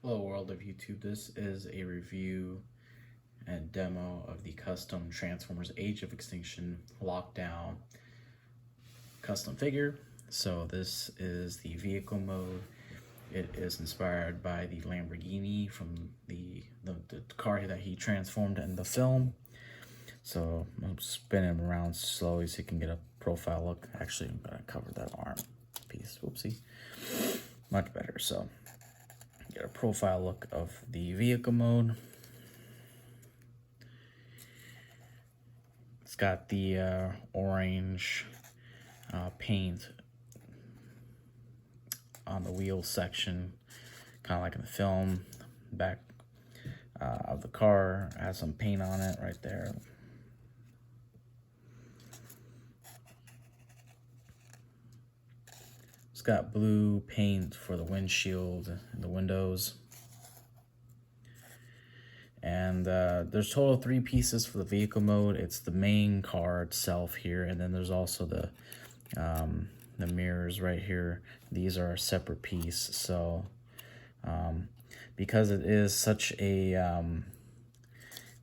Hello world of YouTube, this is a review and demo of the custom Transformers Age of Extinction lockdown custom figure. So this is the vehicle mode. It is inspired by the Lamborghini from the car that he transformed in the film. So I'm spinning him around slowly so you can get a profile look. Actually, I'm gonna cover that arm piece, whoopsie. Much better, so get a profile look of the vehicle mode. It's got the orange paint on the wheel section, kind of like in the film. Back of the car has some paint on it right there. It's got blue paint for the windshield and the windows. And there's total 3 pieces for the vehicle mode. It's the main car itself here, and then there's also the mirrors right here. These are a separate piece. So because it is such a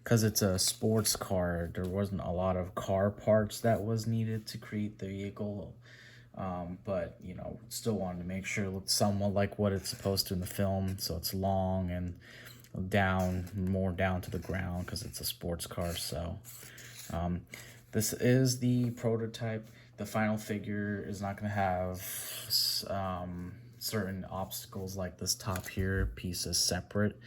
because it's a sports car, there wasn't a lot of car parts that was needed to create the vehicle. But you know, still wanted to make sure it looked somewhat like what it's supposed to in the film. So it's long and more down to the ground because it's a sports car. So this is the prototype. The final figure is not going to have certain obstacles like this top here piece is separate.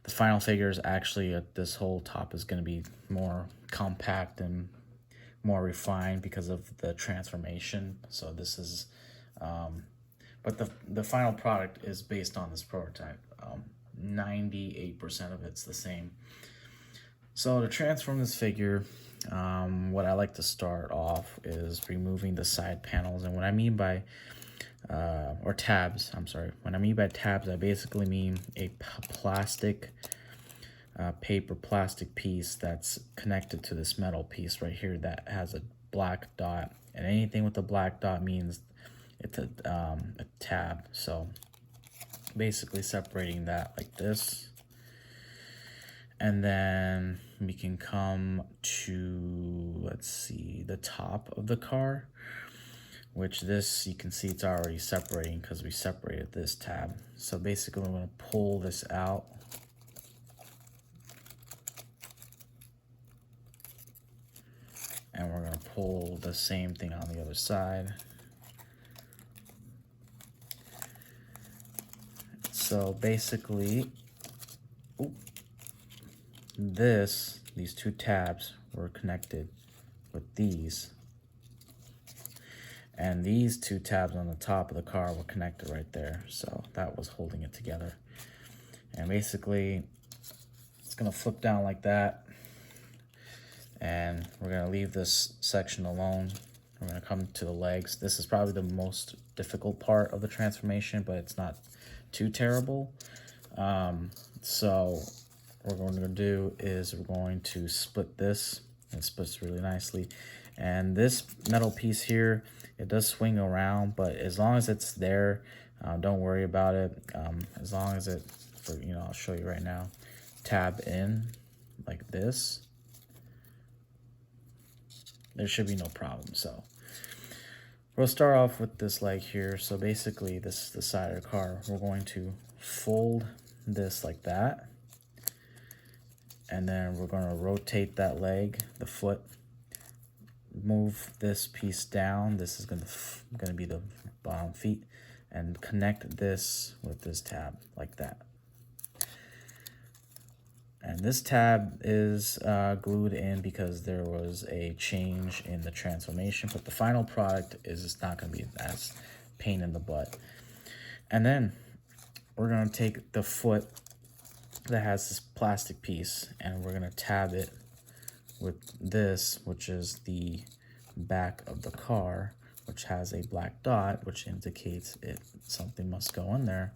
The final figure is actually this whole top is going to be more compact and more refined because of the transformation. So this is but the final product is based on this prototype. 98% of it's the same. So to transform this figure, what I like to start off is removing the side panels. And what I mean by or tabs, I'm sorry, when I mean by tabs, I basically mean a plastic paper plastic piece that's connected to this metal piece right here that has a black dot, and anything with a black dot means it's a tab. So basically separating that like this, and then we can come to, let's see, the top of the car, which this, you can see it's already separating because we separated this tab. So basically I'm going to pull this out, and we're going to pull the same thing on the other side. So basically, these 2 tabs were connected with these, and these 2 tabs on the top of the car were connected right there. So that was holding it together. And basically, it's gonna flip down like that, and we're gonna leave this section alone. We're gonna come to the legs. This is probably the most difficult part of the transformation, but it's not too terrible. So what we're going to do is we're going to split this. It splits really nicely. And this metal piece here, it does swing around, but as long as it's there, don't worry about it. As long as it, I'll show you right now, tab in like this, there should be no problem. So we'll start off with this leg here. So basically, this is the side of the car. We're going to fold this like that, and then we're going to rotate that leg, the foot, move this piece down. This is going to be the bottom feet, and connect this with this tab like that. And this tab is glued in because there was a change in the transformation, but the final product is not going to be as pain in the butt. And then we're going to take the foot that has this plastic piece, and we're going to tab it with this, which is the back of the car, which has a black dot, which indicates something must go in there.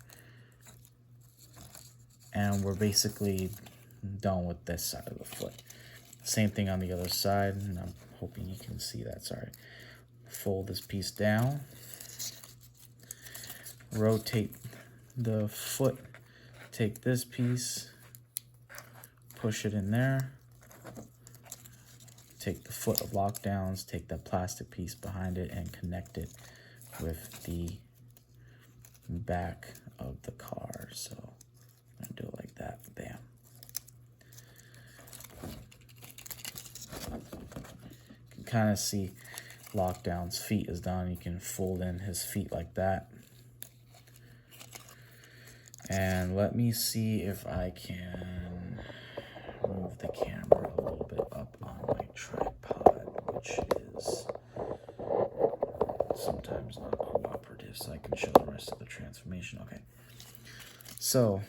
And we're basically done with this side of the foot. Same thing on the other side, and I'm hoping you can see that. Sorry. Fold this piece down, rotate the foot take this piece, push it in there, take the foot of lockdowns, take that plastic piece behind it and connect it with the back of the car. So I'm gonna do it like that, bam. You can kind of see Lockdown's feet is done. You can fold in his feet like that. And let me see if I can move the camera a little bit up on my tripod, which is sometimes not cooperative, so I can show the rest of the transformation. Okay, so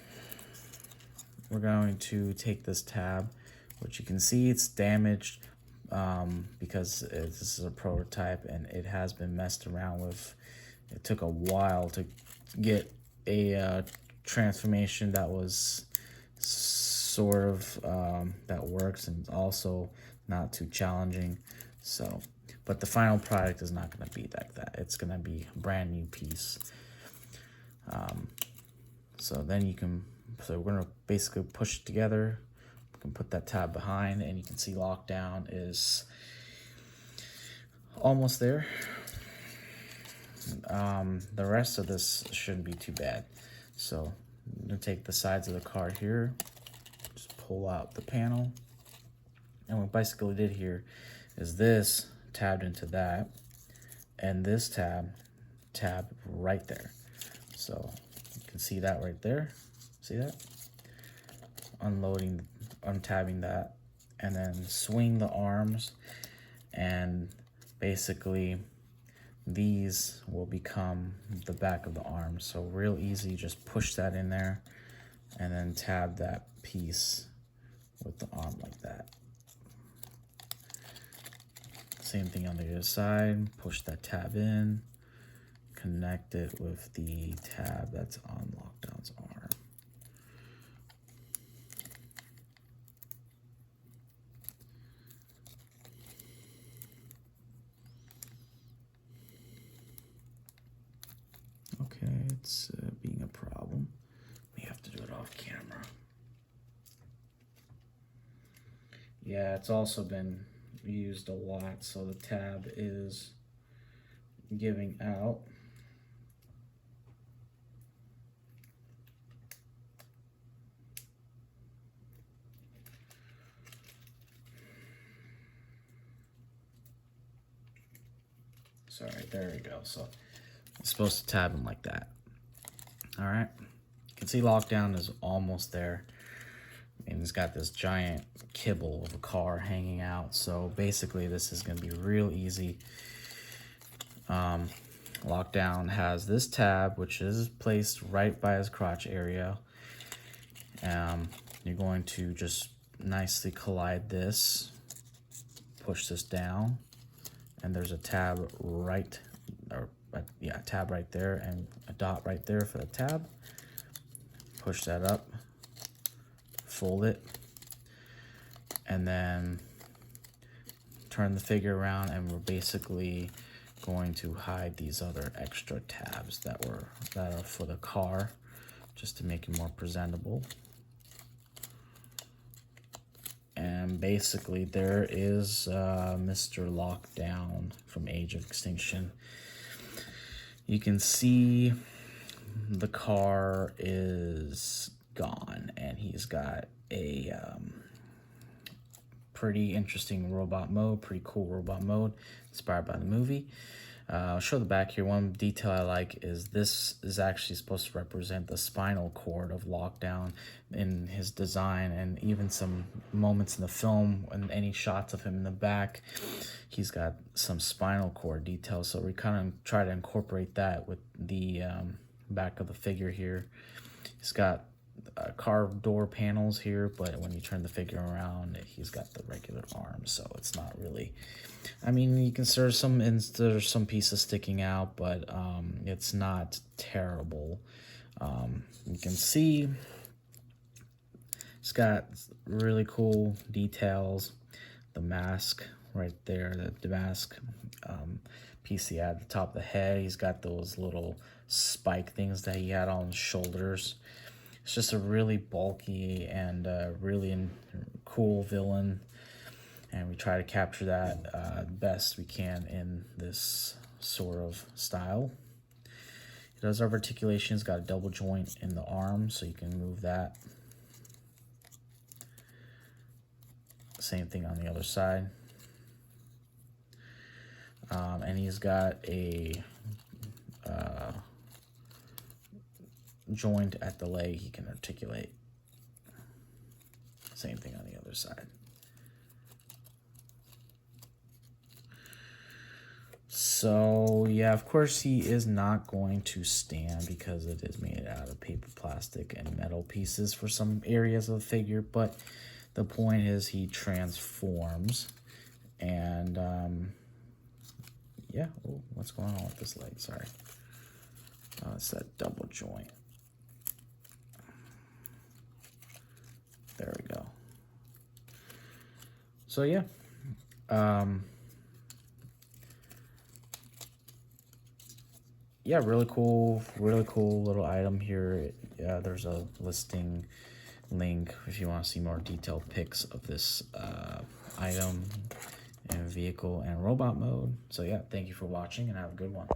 we're going to take this tab, which you can see it's damaged because this is a prototype and it has been messed around with. It took a while to get a transformation that was sort of that works and also not too challenging. So, but the final product is not going to be like that. It's going to be a brand new piece. So then you can, so we're going to basically push it together. We can put that tab behind and you can see Lockdown is almost there. The rest of this shouldn't be too bad. So I'm going to take the sides of the car here, just pull out the panel. And what basically did here is this tabbed into that, and this tab right there. So you can see that right there. See that? Unloading, untabbing that, and then swing the arms, and basically these will become the back of the arm. So real easy, just push that in there and then tab that piece with the arm like that. Same thing on the other side, push that tab in, connect it with the tab that's on Lockdown's arm. Okay, it's being a problem. We have to do it off camera. Yeah, it's also been used a lot, so the tab is giving out. Sorry, there we go. So it's supposed to tab him like that. All right, you can see Lockdown is almost there. And he's got this giant kibble of a car hanging out. So basically this is going to be real easy. Lockdown has this tab, which is placed right by his crotch area. You're going to just nicely collide this, push this down, and there's a tab right, tab right there and a dot right there for the tab. Push that up, fold it, and then turn the figure around, and we're basically going to hide these other extra tabs that are for the car, just to make it more presentable. And basically there is Mr. Lockdown from Age of Extinction. You can see the car is gone, and he's got a pretty interesting robot mode, pretty cool robot mode inspired by the movie. I'll show the back here. One detail I like is this is actually supposed to represent the spinal cord of Lockdown in his design, and even some moments in the film and any shots of him in the back, he's got some spinal cord details. So we kind of try to incorporate that with the back of the figure here. He's got car door panels here, but when you turn the figure around, he's got the regular arms, so it's not really, I mean, you can there's some pieces sticking out, but it's not terrible. You can see it's got really cool details. The mask right there, the mask piece he had at the top of the head, he's got those little spike things that he had on his shoulders. It's just a really bulky and really cool villain, and we try to capture that best we can in this sort of style. It does have articulation. It's got a double joint in the arm, so you can move that. Same thing on the other side. And he's got a joint at the leg he can articulate. Same thing on the other side. So yeah, of course he is not going to stand because it is made out of paper, plastic, and metal pieces for some areas of the figure, but the point is he transforms. And yeah, oh, what's going on with this leg? Sorry. Oh, it's that double joint. There we go. So yeah, yeah, really cool little item here. There's a listing link if you want to see more detailed pics of this item in vehicle and robot mode. So yeah, thank you for watching and have a good one.